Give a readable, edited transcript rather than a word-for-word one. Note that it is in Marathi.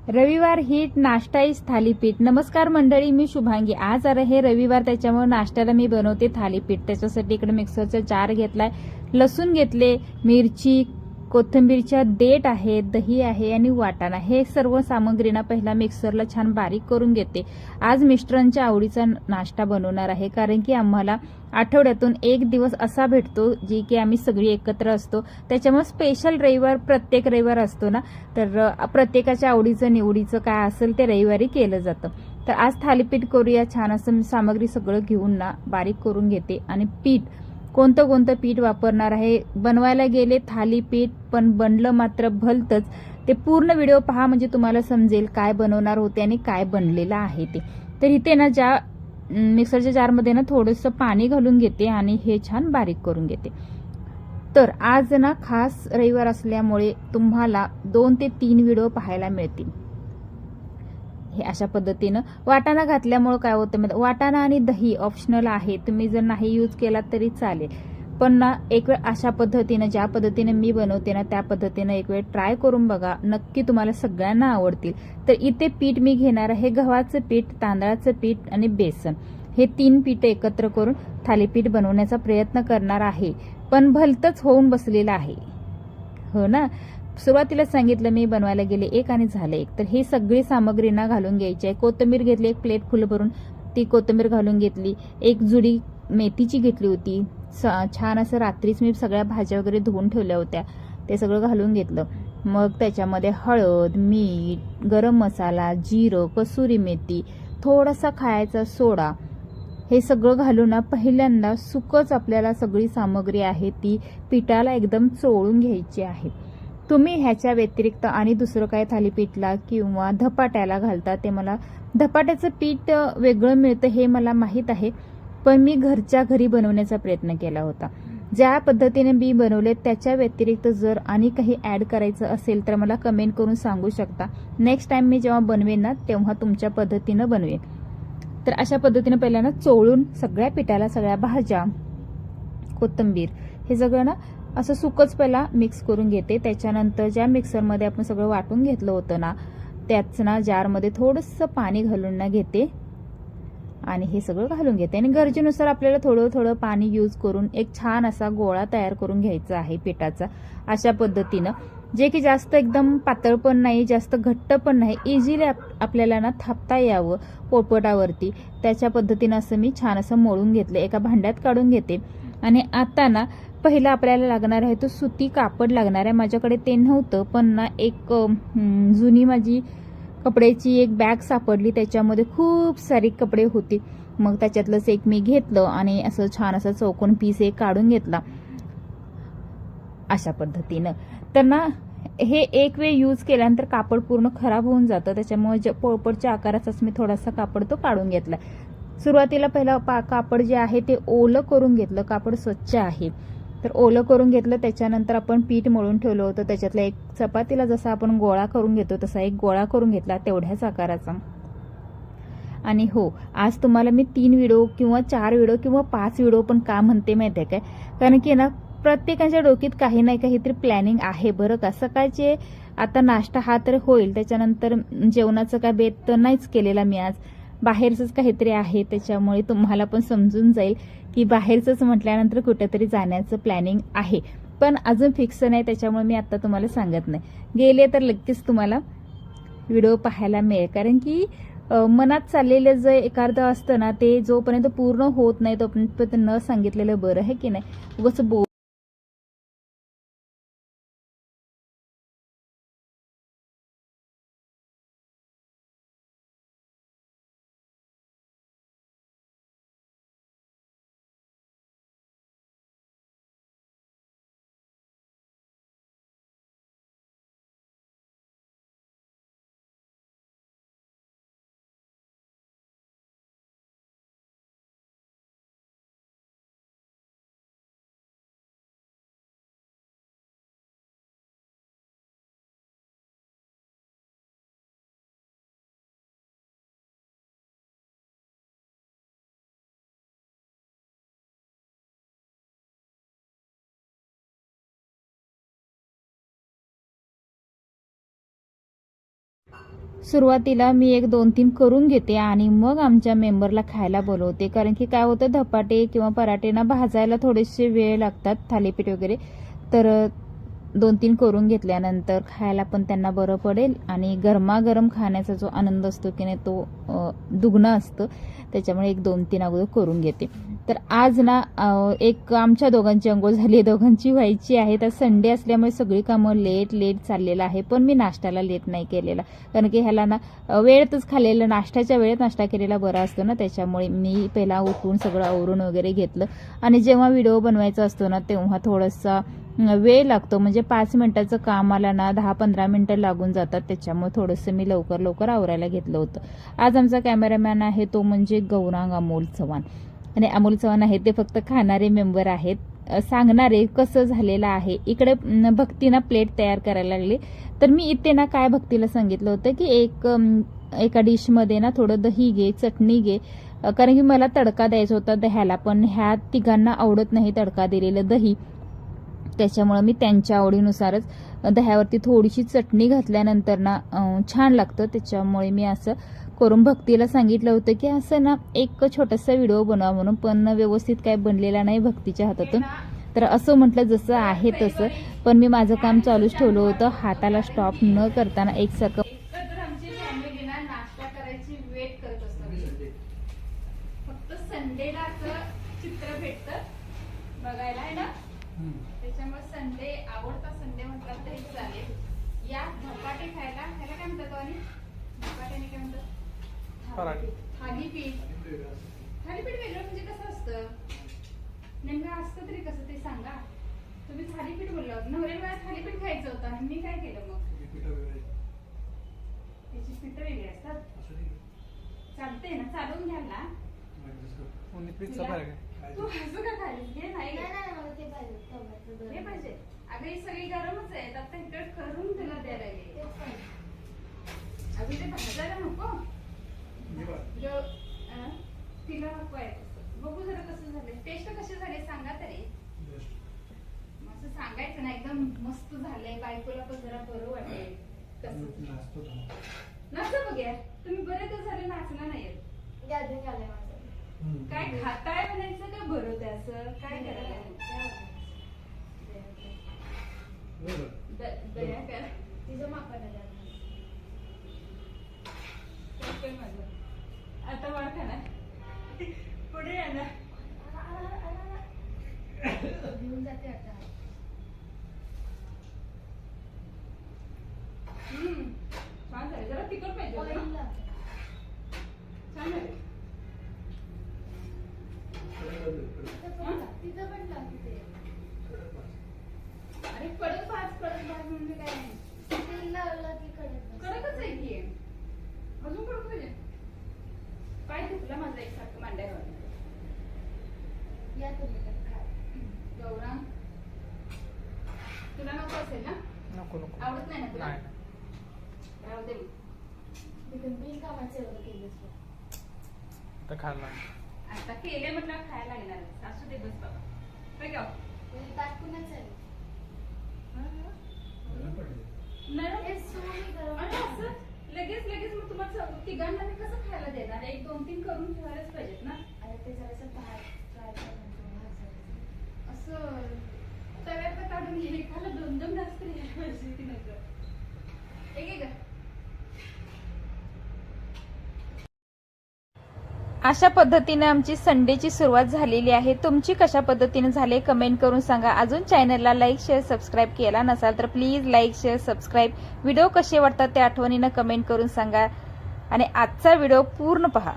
रविवार हिट नाश्ता इज थालीपीठ। नमस्कार मंडळी, मी शुभांगी। आज आहे रविवार, त्याच्यामुळे नाश्त्याला मी बनवते थालीपीठ। त्याच्यासाठी इकडे मिक्सरचा जार घेतलाय, लसूण घेतले, मिरची, कोथिंबीरच्या देठ आहे, दही आहे आणि वाटाणा। हे सर्व सामग्रीना पहिला मिक्सरला छान बारीक करून घेते। आज मिस्टरांच्या आवडीचा नाश्ता बनवणार आहे, कारण की आम्हाला आठवड्यातून एक दिवस असा भेटतो जी की आम्ही सगळी एकत्र असतो। त्याच्यामुळे स्पेशल रविवार प्रत्येक रविवार असतो ना, तर प्रत्येकाच्या आवडीचं निवडीचं काय असेल ते रविवारी केलं जातं। तर आज थालीपीठ करूया। छान असं सामग्री सगळं घेऊन ना बारीक करून घेते आणि पीठ कोणतं पीठ वापरणार आहे बनवायला गेले थालीपीठ, पण बनलं मात्र भलतंच। ते पूर्ण व्हिडिओ पहा, म्हणजे तुम्हाला समजेल काय बनवणार होते आणि काय बनलेलं आहे ते। तर इथे ना ज्या मिक्सरच्या जारमध्ये ना थोडंसं पाणी घालून घेते आणि हे छान बारीक करून घेते। तर आज ना खास रविवार असल्यामुळे तुम्हाला 2 ते 3 व्हिडिओ पाहायला मिळतील। हे अशा पद्धतीनं वाटाणा घातल्यामुळे काय होतं, वाटाणा आणि दही ऑप्शनल आहे, तुम्ही जर नाही यूज केला तरी चालेल। पण ना एक वेळ अशा पद्धतीनं ज्या पद्धतीने मी बनवते ना त्या पद्धतीनं एक वेळ ट्राय करून बघा, नक्की तुम्हाला सगळ्यांना आवडतील। तर इथे पीठ मी घेणार आहे गव्हाचं पीठ, तांदळाचं पीठ आणि बेसन। हे 3 पीठ एकत्र करून थालीपीठ बनवण्याचा प्रयत्न करणार आहे, पण भलतंच होऊन बसलेलं आहे, हो ना। सुरुवातीला सांगितलं मी बनवायला गेले एक आणि झालं एक। तर ही सगळी सामग्रीना घालून घ्यायची आहे। कोथिंबीर घेतली, एक प्लेट फुल भरून ती कोथिंबीर घालून घेतली। एक जुडी मेथीची घेतली होती, छान असं रात्रीच मी सगळ्या भाज्या वगैरे धुवून ठेवल्या होत्या, ते सगळं घालून घेतलं। मग त्याच्यामध्ये हळद, मीठ, गरम मसाला, जिरं, कसुरी मेथी, थोडासा खायचा सोडा, हे सगळं घालून ना पहिल्यांदा सुकच आपल्याला सगळी सामग्री आहे ती पिठाला एकदम चोळून घ्यायची आहे। तुम्ही ह्याच्या व्यतिरिक्त आणि दुसरं काय थालीपीठला किंवा धपाट्याला घालता, ते मला धपाट्याचं पीठ वेगळं मिळतं हे मला माहीत आहे, पण मी घरच्या घरी बनवण्याचा प्रयत्न केला होता। ज्या पद्धतीने मी बनवले त्याच्या व्यतिरिक्त जर आणि काही ऍड करायचं असेल तर मला कमेंट करून सांगू शकता। नेक्स्ट टाइम मी जेव्हा बनवेन ना तेव्हा तुमच्या पद्धतीनं बनवेन। तर अशा पद्धतीने पहिल्यांदा चोळून सगळ्या पिठाला सगळ्या भाज्या, कोथिंबीर हे सगळं ना असं सुकच पहिला मिक्स करून घेते। त्याच्यानंतर ज्या मिक्सरमध्ये आपण सगळं वाटून घेतलं होतं ना त्याच ना जारमध्ये थोडंसं पाणी घालून ना घेते आणि हे सगळं घालून घेते आणि गरजेनुसार आपल्याला थोडं थोडं पाणी यूज करून एक छान असा गोळा तयार करून घ्यायचा आहे पिठाचा। अशा पद्धतीनं जे की जास्त एकदम पातळ पण नाही, जास्त घट्ट पण नाही, इझिली आपल्याला ना थापता यावं पोळपाटावरती, त्याच्या पद्धतीनं असं मी छान असं मळून घेतलं। एका भांड्यात काढून घेते आणि आता ना पहिला आपल्याला लागणार आहे तो सुती कापड लागणार आहे। माझ्याकडे ते नव्हतं, पण ना एक जुनी माझी कपड्याची एक बॅग सापडली, त्याच्यामध्ये खूप सारी कपडे होते। मग त्याच्यातलंच एक मी घेतलं आणि असं छान असं चौकोन पीस एक काढून घेतला अशा पद्धतीनं। तर ना हे एक वेळ यूज केल्यानंतर कापड पूर्ण खराब होऊन जातं, त्याच्यामुळे पोळपाटच्या आकाराचाच मी थोडासा कापड तो काढून घेतला। सुरुवातीला पहिला कापड जे आहे ते ओलं करून घेतलं, कापड स्वच्छ आहे तर ओलं करून घेतलं। त्याच्यानंतर आपण पीठ मळून ठेवलं होतं, त्याच्यातला एक चपातीला जसा आपण गोळा करून घेतो तसा एक गोळा करून घेतला तेवढ्याच आकाराचा। आणि हो, आज तुम्हाला मी 3 व्हिडिओ किंवा 4 व्हिडिओ किंवा 5 व्हिडिओ पण का म्हणते माहिती आहे काय, कारण की ना प्रत्येकाच्या डोक्यात काही नाही काहीतरी प्लॅनिंग आहे बरं का। सकाळचे आता नाश्ता हा तर होईल, त्याच्यानंतर जेवणाचं काय बेत तर नाहीच केलेला मी आज, बाहेरचंच काहीतरी आहे, त्याच्यामुळे तुम्हाला पण समजून जाईल की बाहेरचंच म्हटल्यानंतर कुठेतरी जाण्याचं प्लॅनिंग आहे, पण अजून फिक्स नाही, त्याच्यामुळे मी आता तुम्हाला सांगत नाही। गेले तर लगेच तुम्हाला व्हिडिओ पाहायला मिळेल, कारण की मनात चाललेलं जे एखादं असतं ना ते जोपर्यंत पूर्ण होत नाही तोपर्यंत न सांगितलेलं बरं आहे की नाही, उगाच सुरुवातीला मी 1-2-3 करून घेते आणि मग आमच्या मेंबरला खायला बोलवते. कारण की काय होतं, धपाटे किंवा पराठे भाजायला थोडेसे वेळ लागतात, थालीपीठ वगैरे. तर 2-3 करून घेतल्यानंतर खायला पण त्यांना बरं पडेल आणि गरमागरम खाण्याचा जो आनंद असतो की नाही तो दुगणा असतो. त्याच्यामुळे 1-2-3 अगोदर करून घेते. तर आज एक आमच्या दोघांची अंघोळ झाली, दोघांची व्हायची आहे. तर संडे असल्यामुळे सगळी कामं लेट चाललेलं आहे. पण मी नाश्त्याला लेट नाही केलेला, कारण की ह्याला वेळेतच खाल्लेलं, नाश्त्याच्या वेळेत नाश्ता केलेला बरा असतो ना. त्याच्यामुळे मी पहिला उठून सगळं आवरून वगैरे घेतलं. आणि जेव्हा व्हिडिओ बनवायचा असतो ना तेव्हा थोडासा वेळ लागतो. म्हणजे 5 मिनिटाचं काम आला 10-15 मिनिटं लागून जातात. त्याच्यामुळे थोडंसं मी लवकर आवरायला घेतलं होतं. आज आमचा कॅमेरामॅन आहे तो म्हणजे गौरांग अमोल चव्हाण. आणि अमोल चव्हाण आहे ते फक्त खाणारे मेंबर आहेत, सांगणारे कसं झालेलं आहे. इकडे भक्तीना प्लेट तयार करायला लागली. तर मी इथे काय भक्तीला सांगितलं होतं की एका डिशमध्ये थोडं दही घे, चटणी घे, कारण की मला तडका द्यायचा होता दह्याला. पण ह्या तिघांना आवडत नाही तडका दिलेलं दही. त्याच्यामुळे मी त्यांच्या आवडीनुसारच दह्यावरती थोडीशी चटणी घातल्यानंतर छान लागतं. त्याच्यामुळे मी असं करून भक्तीला सांगितलं होतं की असं एक छोटासा व्हिडिओ बनवा म्हणून, पण व्यवस्थित काय बनलेला नाही भक्तीच्या हातातून. तर असं म्हटलं जसं आहे तसं. पण मी माझं काम चालूच ठेवलं होतं, हाताला स्टॉप न करताना एकसारखं. नाश्ता करायची वेट करत असतो, फक्त संडेला असं चित्र भेटतं बघायला आहे ना. त्याच्यामुळे संडे आवडता, संडे म्हटला तरी चालेल. या धपाटे खायला काय म्हणतात आणि धपाट्याने काय म्हणतात, थालीपीठ. थालीपीठ वेगळं म्हणजे कसं असतं नेमकं, असतं तरी कसं ते सांगा. तुम्ही थालीपीठ बोलला होता, नवऱ्याला थालीपीठ खायचं होतं आणि मी काय केलं मग, त्याची पीठ वेगळी असतात. चालते ना, चालवून घ्याल ना. तू हसू का खालीस, घे नाही हे पाहिजे. अगं ही सगळी गरमच आहे, आता इकडे करून तुला द्यायला लागेल. अगं ते भाजायला नको, तिला नको आहे. बघू जरा कसं झालंय, टेस्ट कशी झाली सांगा तरी. असं सांगायचं ना एकदम मस्त झालंय, बायकोला पण जरा बरं वाटेल. नाचतो बघ्या तुम्ही, बरेच दिवस झाले नाचला नाही. काय खाताय म्हणायचं का बरं, असं काय करायला तिचं मापा आता वाढ खाणार पुढे येणार घेऊन जाते आता. छान झाले, जरा तिखट पाहिजे, छान झाले. अरे कडक भाज म्हणजे काय कडकच आहे की, अजून कडक पाहिजे. पाय दुखला माझा एकसारखं मांड्यावर. गौरांग तुला नको असेल ना, नको आवडत नाही ना तुला, राहू दे. आता केले म्हटलं खायला लागणार, असू दे बस बाबा. काय गाव लगेच मग तुम्हाला तिघांना मी कसं खायला देणार, 1-2-3 करून ठेवायलाच पाहिजेत ना. ते असं तव्यात काढून गेले खायला 2-2 जास्त एक अशा पद्धतीने आमची संडेची सुरुवात झालेली आहे. तुमची कशा पद्धतीने झाले कमेंट करून सांगा. अजून चॅनलला लाईक शेअर सबस्क्राईब केला नसाल तर please like share subscribe. Video कसे वाटतात ते आठवणीनं कमेंट करून सांगा आणि आजचा व्हिडिओ पूर्ण पहा.